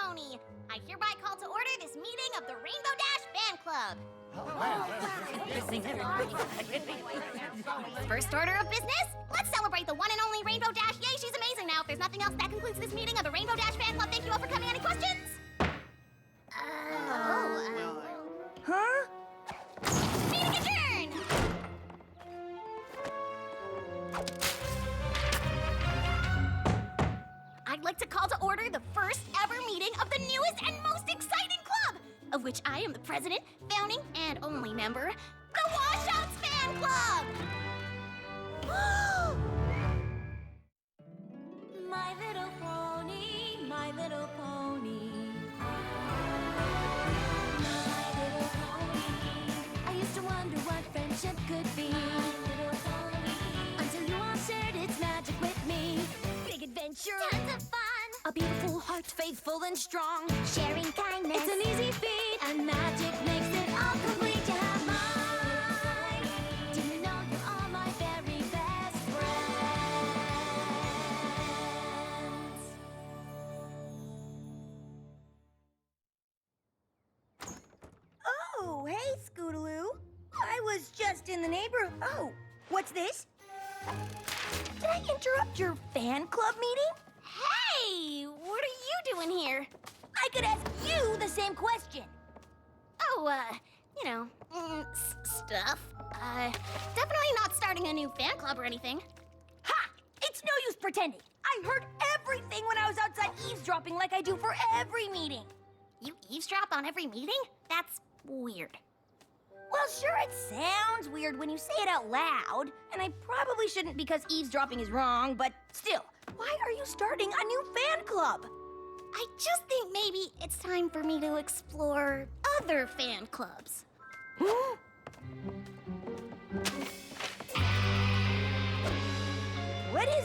Pony. I hereby call to order this meeting of the Rainbow Dash Fan Club. First order of business, let's celebrate the one and only Rainbow Dash. Yay, she's amazing. Now, if there's nothing else, that concludes this meeting of the Rainbow Dash Fan Club. Thank you all for coming. Any questions? Huh? Meeting adjourned! I'd like to call to order the first ever meeting of the newest and most exciting club, of which I am the president, founding, and only member, the Washouts Fan Club! My little pony, my little pony. My little pony. I used to wonder what friendship could be. My little pony. Until you all shared its magic with me. Big adventure. Tons of fun. A beautiful heart, faithful and strong. Sharing kindness. It's an easy feat. And magic makes it all complete. You have mine. Do you know you're all my very best friends? Oh, hey, Scootaloo. I was just in the neighborhood. Oh, what's this? Did I interrupt your fan club meeting? Hey, what are you doing here? I could ask you the same question. Oh, stuff. Definitely not starting a new fan club or anything. Ha! It's no use pretending. I heard everything when I was outside eavesdropping like I do for every meeting. You eavesdrop on every meeting? That's weird. Well, sure, it sounds weird when you say it out loud, and I probably shouldn't because eavesdropping is wrong, but still, why are you starting a new fan club? I just think maybe it's time for me to explore other fan clubs. What is,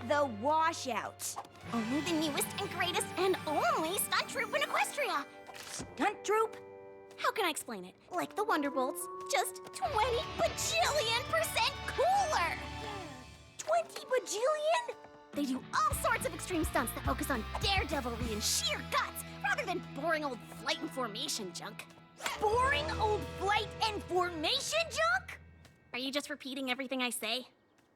the Washouts? Only the newest and greatest and only stunt troupe in Equestria. Stunt troupe? How can I explain it? Like the Wonderbolts, just 20 bajillion% cooler! 20 bajillion? They do all sorts of extreme stunts that focus on daredevilry and sheer guts, rather than boring old flight and formation junk. Boring old flight and formation junk? Are you just repeating everything I say?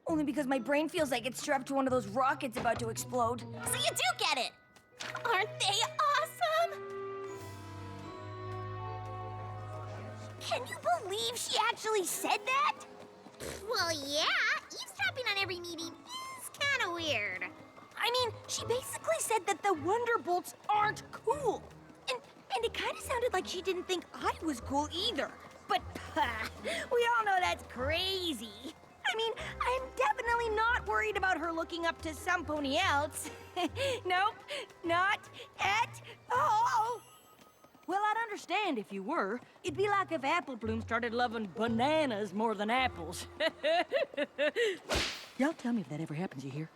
Only because my brain feels like it's strapped to one of those rockets about to explode. So you do get it! Aren't they awesome? Can you believe she actually said that? Well, yeah. Eavesdropping on every meeting is kind of weird. I mean, she basically said that the Wonderbolts aren't cool. And it kind of sounded like she didn't think I was cool either. But we all know that's crazy. I mean, I'm definitely not worried about her looking up to some pony else. Nope, not at all. Well, I'd understand if you were. It'd be like if Apple Bloom started loving bananas more than apples. Y'all tell me if that ever happens, you hear?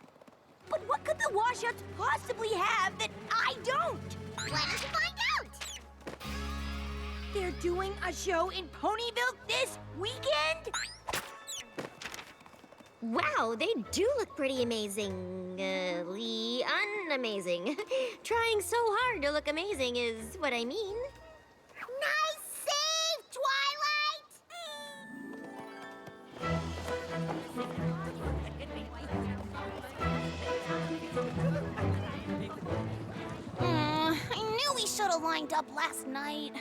But what could the Washouts possibly have that I don't? Why don't you find out? They're doing a show in Ponyville this weekend? Wow, they do look pretty amazingly unamazing. Trying so hard to look amazing is what I mean. Nice save, Twilight! I knew we should have lined up last night.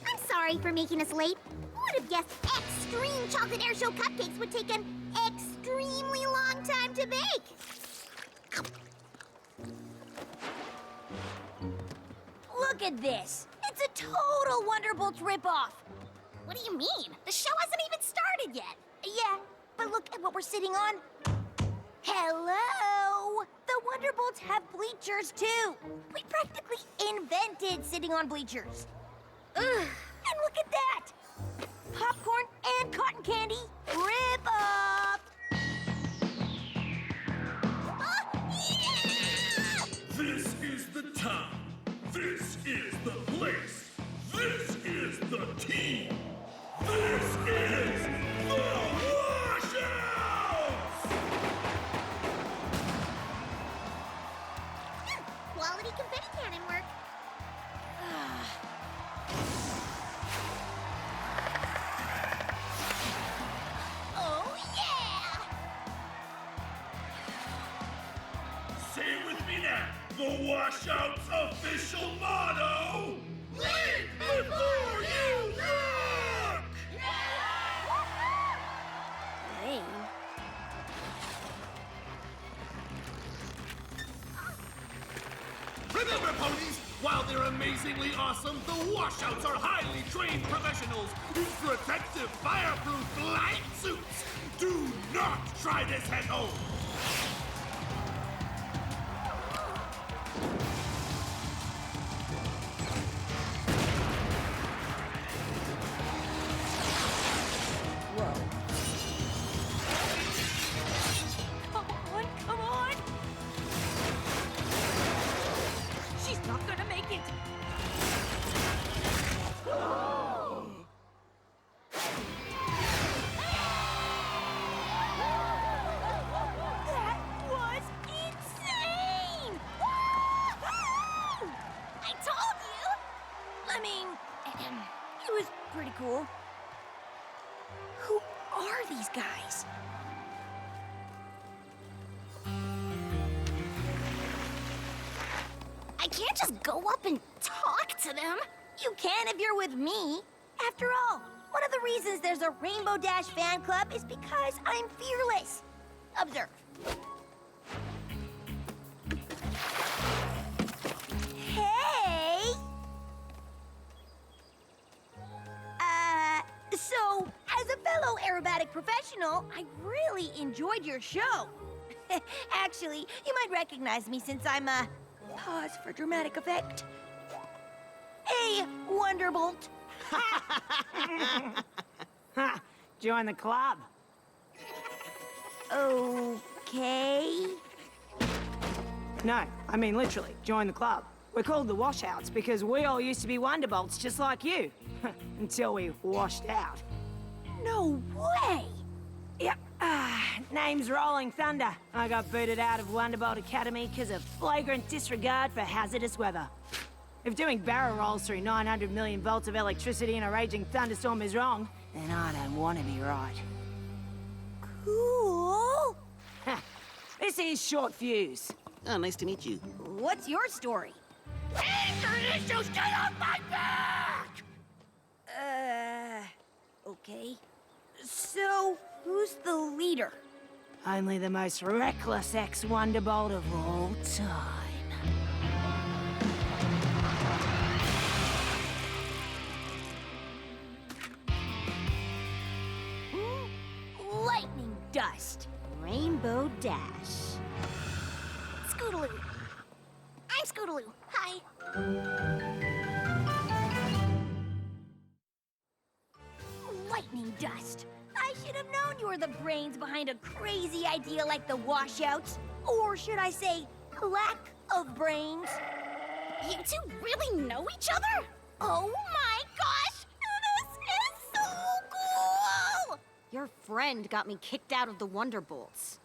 I'm sorry for making us late. Who would have guessed extreme chocolate air show cupcakes would take an extremely long time to bake? Look at this. It's a total Wonderbolts ripoff. What do you mean? The show hasn't even started yet. Yeah, but look at what we're sitting on. Hello! The Wonderbolts have bleachers, too. We practically invented sitting on bleachers. Ugh. And look at that! Popcorn and cotton candy, rip up! Yeah! This is the time. This is the place. This is the team. This is the Washouts! Washout's official motto, Leap before you look! Lame. Remember, ponies, while they're amazingly awesome, the Washouts are highly trained professionals in protective, fireproof flight suits. Do not try this at home. Come on! She's not gonna make it! That was insane! Woo-hoo! I told you! I mean, it was pretty cool. Who are these guys? I can't just go up and talk to them. You can if you're with me. After all, one of the reasons there's a Rainbow Dash fan club is because I'm fearless. Observe. Hey! So, as a fellow aerobatic professional, I really enjoyed your show. Actually, you might recognize me since I'm, pause for dramatic effect. Hey, Wonderbolt. Ha! Join the club. Okay. No, I mean literally, join the club. We're called the Washouts because we all used to be Wonderbolts just like you. Until we washed out. No way! Yep. Name's Rolling Thunder. I got booted out of Wonderbolt Academy because of flagrant disregard for hazardous weather. If doing barrel rolls through 900 million volts of electricity in a raging thunderstorm is wrong, then I don't want to be right. Cool. This is Short Fuse. Oh, nice to meet you. What's your story? Okay. So, who's the leader? Only the most reckless ex-Wonderbolt of all time. Lightning dust. Rainbow Dash. Scootaloo. I'm Scootaloo. Hi. Lightning dust. I should have known you were the brains behind a crazy idea like the washouts. Or should I say, lack of brains? You two really know each other? Oh my gosh! This is so cool! Your friend got me kicked out of the Wonderbolts.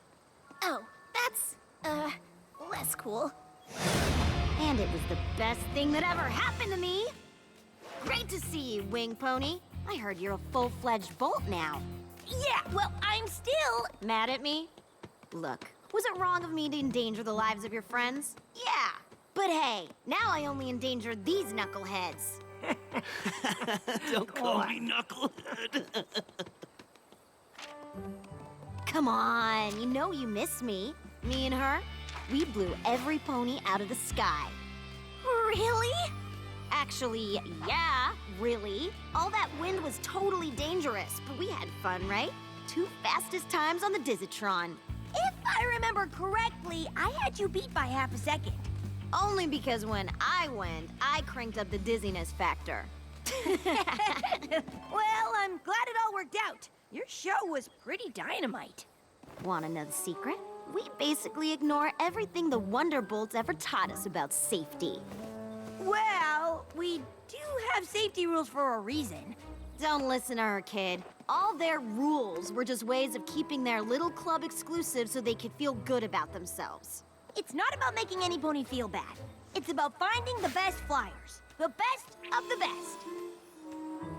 Oh, that's, less cool. And it was the best thing that ever happened to me. Great to see you, Wing Pony. I heard you're a full-fledged Bolt now. Yeah, well, I'm still... Mad at me? Look, was it wrong of me to endanger the lives of your friends? Yeah. But hey, now I only endanger these knuckleheads. Don't call me Knucklehead. Come on, you know you miss me. Me and her, we blew every pony out of the sky. Really? Actually, yeah, really. All that wind was totally dangerous, but we had fun, right? 2 fastest times on the Dizzytron. If I remember correctly, I had you beat by half a second. Only because when I went, I cranked up the dizziness factor. Well, I'm glad it all worked out. Your show was pretty dynamite. Want another secret? We basically ignore everything the Wonderbolts ever taught us about safety. Well, we do have safety rules for a reason. Don't listen to her, kid. All their rules were just ways of keeping their little club exclusive so they could feel good about themselves. It's not about making any pony feel bad. It's about finding the best flyers. The best of the best.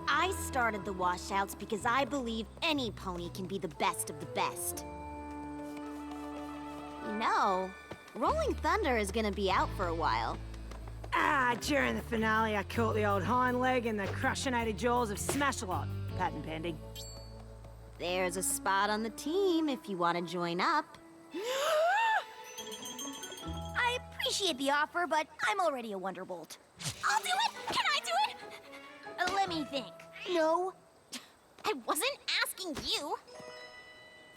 I started the Washouts because I believe any pony can be the best of the best. You know, Rolling Thunder is gonna be out for a while. During the finale, I caught the old hind leg in the crushinated jaws of Smash-A-Lot. Patent pending. There's a spot on the team if you want to join up. I appreciate the offer, but I'm already a Wonderbolt. I'll do it! Can I do it? Let me think. No. I wasn't asking you.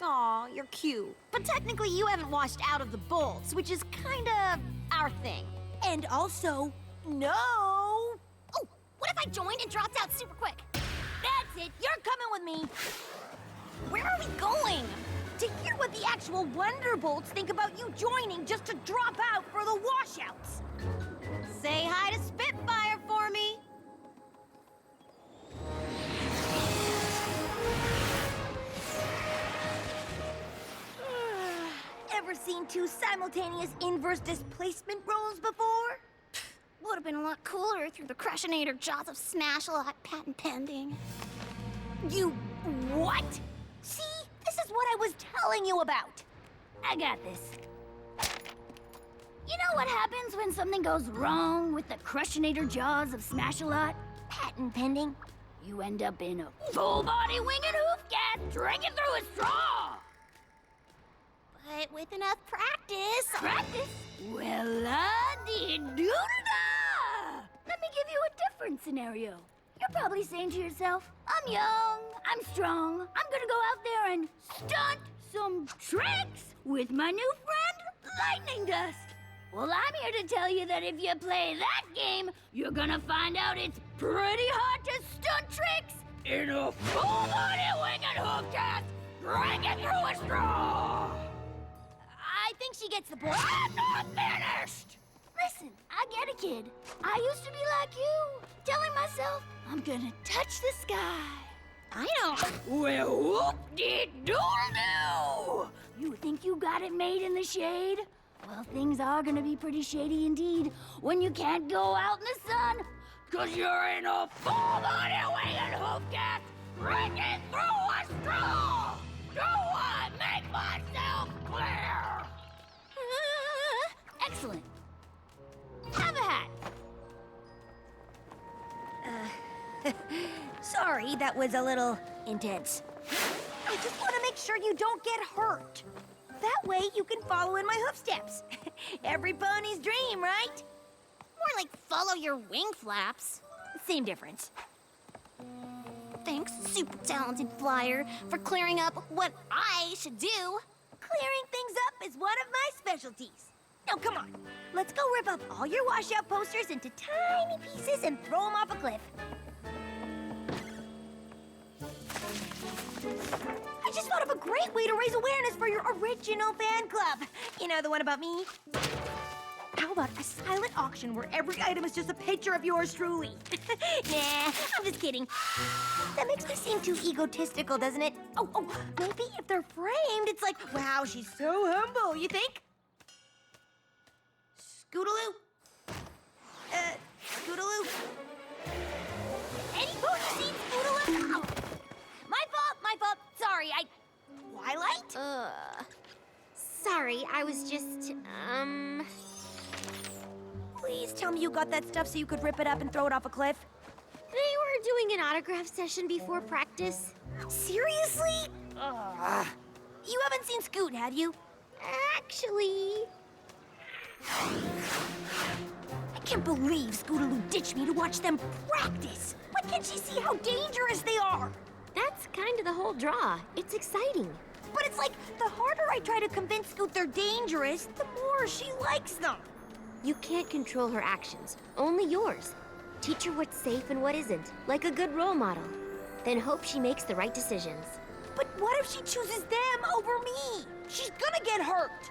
Aw, you're cute. But technically you haven't washed out of the bolts, which is kinda our thing. And also, no. Oh, what if I joined and dropped out super quick? That's it. You're coming with me. Where are we going? To hear what the actual Wonderbolts think about you joining just to drop out for the washouts. Say hi to Spitfire for me. Ever seen two simultaneous inverse displacement rolls before? Would have been a lot cooler through the crushinator jaws of Smash-A-Lot patent pending. You what? See? This is what I was telling you about. I got this. You know what happens when something goes wrong with the crushinator jaws of Smash-A-Lot? Patent pending. You end up in a full-body wing and hoof gas drinking through a straw! But with enough practice... Practice? Well, la-dee-doo-da-da! Let me give you a different scenario. You're probably saying to yourself, I'm young, I'm strong, I'm gonna go out there and stunt some tricks with my new friend, Lightning Dust. Well, I'm here to tell you that if you play that game, you're gonna find out it's pretty hard to stunt tricks in a full-body wing and hoof cast, drinking through a straw. I think she gets the point. I'm not finished! Listen, I get it, kid. I used to be like you, telling myself, I'm gonna touch the sky. I know. Well, whoop-de-doodle-doo! You think you got it made in the shade? Well, things are gonna be pretty shady indeed when you can't go out in the sun, 'cause you're in a full-body wing and hoof cast, drinking through a straw! Do I make myself clear? Excellent. Have a hat. Sorry, that was a little intense. I just want to make sure you don't get hurt. That way you can follow in my hoof steps. Every pony's dream, right? More like follow your wing flaps. Same difference. Thanks, super talented flyer, for clearing up what I should do. Clearing things up is one of my specialties. Now, come on. Let's go rip up all your washout posters into tiny pieces and throw them off a cliff. I just thought of a great way to raise awareness for your original fan club. You know, the one about me? How about a silent auction where every item is just a picture of yours truly? Nah, I'm just kidding. That makes me seem too egotistical, doesn't it? Oh, maybe if they're framed, it's like, wow, she's so humble, you think? Scootaloo? Scootaloo? Any pony seen Scootaloo? Oh. My fault. Sorry, Twilight? Sorry, I was just, Please tell me you got that stuff so you could rip it up and throw it off a cliff. They were doing an autograph session before practice. Seriously? You haven't seen Scoot, have you? Actually... I can't believe Scootaloo ditched me to watch them practice. Why can't she see how dangerous they are? That's kind of the whole draw. It's exciting. But it's like, the harder I try to convince Scoot they're dangerous, the more she likes them. You can't control her actions, only yours. Teach her what's safe and what isn't, like a good role model. Then hope she makes the right decisions. But what if she chooses them over me? She's gonna get hurt.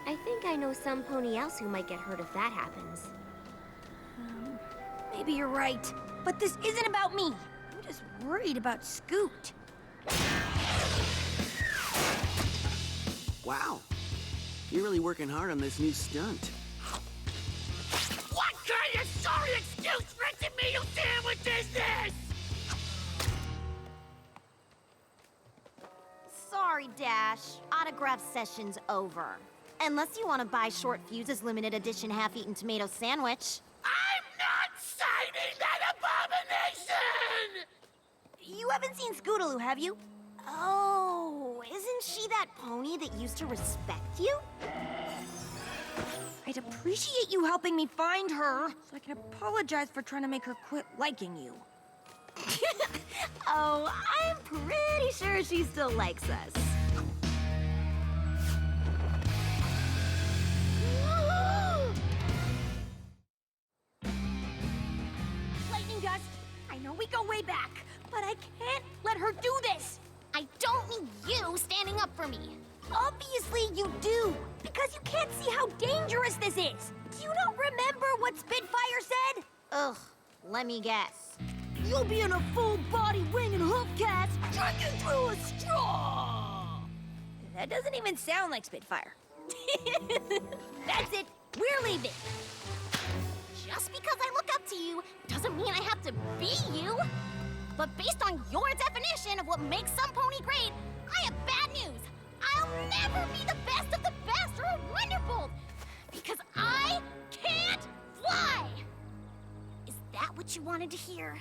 I think I know some pony else who might get hurt if that happens. Maybe you're right. But this isn't about me. I'm just worried about Scoot. Wow. You're really working hard on this new stunt. What kind of sorry excuse rented me you sandwich is this? Sorry, Dash. Autograph session's over. Unless you want to buy Short Fuse's limited edition half-eaten tomato sandwich. I'm not signing that abomination! You haven't seen Scootaloo, have you? Oh, isn't she that pony that used to respect you? I'd appreciate you helping me find her, so I can apologize for trying to make her quit liking you. Oh, I'm pretty sure she still likes us. Lightning Dust, I know we go way back, but I can't let her do this. I don't need you standing up for me. Obviously you do, because you can't see how dangerous this is. Do you not remember what Spitfire said? Ugh, let me guess. You'll be in a full-body wing and hoof cast, drinking through a straw. That doesn't even sound like Spitfire. That's it. We're leaving. Just because I look up to you doesn't mean I have to be you. But based on your definition of what makes some pony great, I have bad news. I'll never be the best of the best or a Wonderbolt because I can't fly. Is that what you wanted to hear?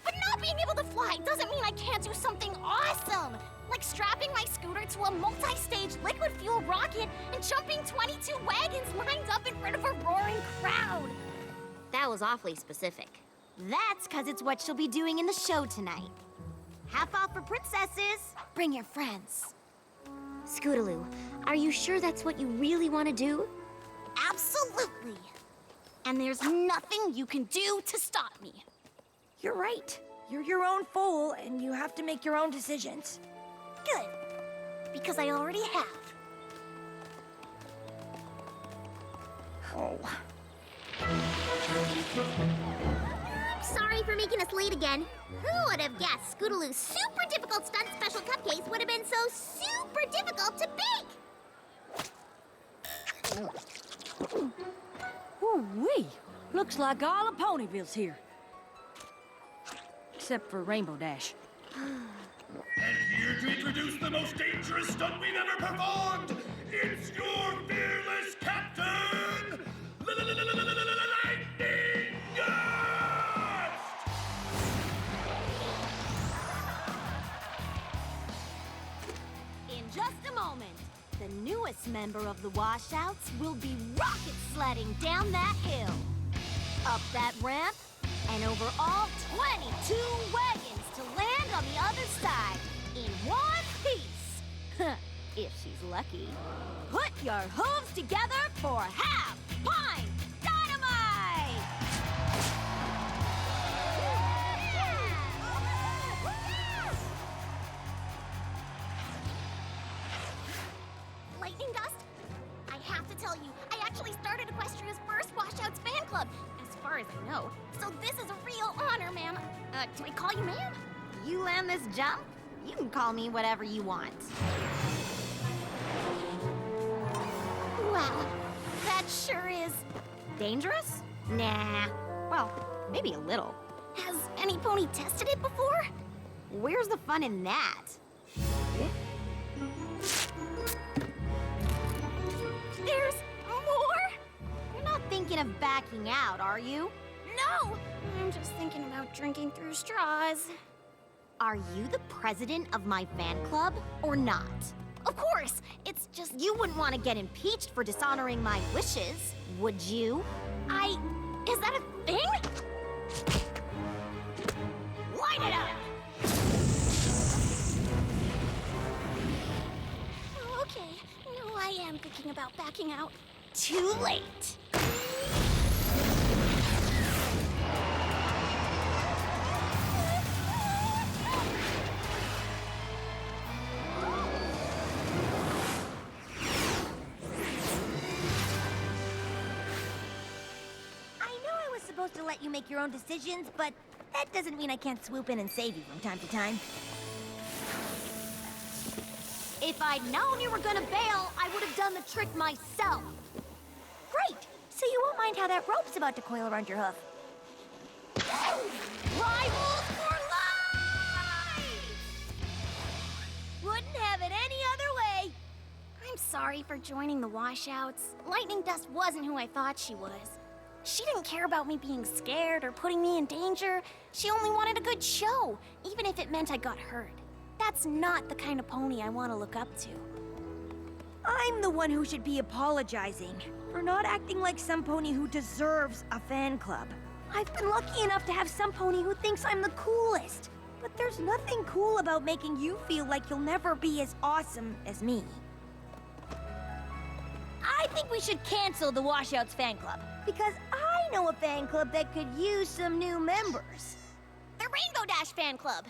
But not being able to fly doesn't mean I can't do something awesome, like strapping my scooter to a multi-stage liquid fuel rocket and jumping 22 wagons lined up in front of a roaring crowd. That was awfully specific. That's because it's what she'll be doing in the show tonight. Half off for princesses. Bring your friends. Scootaloo, are you sure that's what you really want to do? Absolutely. And there's nothing you can do to stop me. You're right. You're your own fool, and you have to make your own decisions. Good. Because I already have. Oh. Sorry for making us late again. Who would have guessed Scootaloo's super difficult stunt special cupcakes would have been so super difficult to bake? Ooh-wee. Looks like all of Ponyville's here. Except for Rainbow Dash. And here to introduce the most dangerous stunt we've ever performed, it's your fearless captain, Lightning Gust! In just a moment, the newest member of the Washouts will be rocket sledding down that hill, up that ramp, and over all 22 wagons to land on the other side in one piece. If she's lucky. Put your hooves together for Half Pine Dynamite! Lightning Dust, I have to tell you, I actually started Equestria's first Washouts fan club, as far as I know. So this is a real honor, ma'am. Do I call you ma'am? You land this jump, you can call me whatever you want. Wow, that sure is. Dangerous? Nah. Well, maybe a little. Has any pony tested it before? Where's the fun in that? There's more? You're not thinking of backing out, are you? No, I'm just thinking about drinking through straws. Are you the president of my fan club or not? Of course, it's just You wouldn't want to get impeached for dishonoring my wishes, would you? Is that a thing? Light it up! Oh, okay, no, I am thinking about backing out. Too late. Supposed to let you make your own decisions, but that doesn't mean I can't swoop in and save you from time to time. If I'd known you were gonna bail, I would have done the trick myself. Great! So you won't mind how that rope's about to coil around your hoof. Rivals for life! Wouldn't have it any other way. I'm sorry for joining the washouts. Lightning Dust wasn't who I thought she was. She didn't care about me being scared or putting me in danger. She only wanted a good show, even if it meant I got hurt. That's not the kind of pony I want to look up to. I'm the one who should be apologizing for not acting like some pony who deserves a fan club. I've been lucky enough to have some pony who thinks I'm the coolest. But there's nothing cool about making you feel like you'll never be as awesome as me. I think we should cancel the Washouts fan club, because I know a fan club that could use some new members. The Rainbow Dash Fan Club.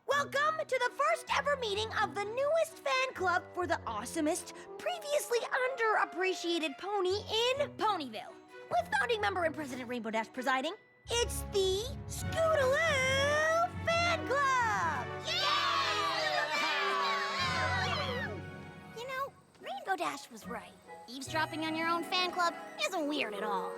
Welcome to the first ever meeting of the newest fan club for the awesomest, previously underappreciated pony in Ponyville. With founding member and President Rainbow Dash presiding, it's the Scootaloo Fan Club! You know, Rainbow Dash was right. Eavesdropping on your own fan club isn't weird at all.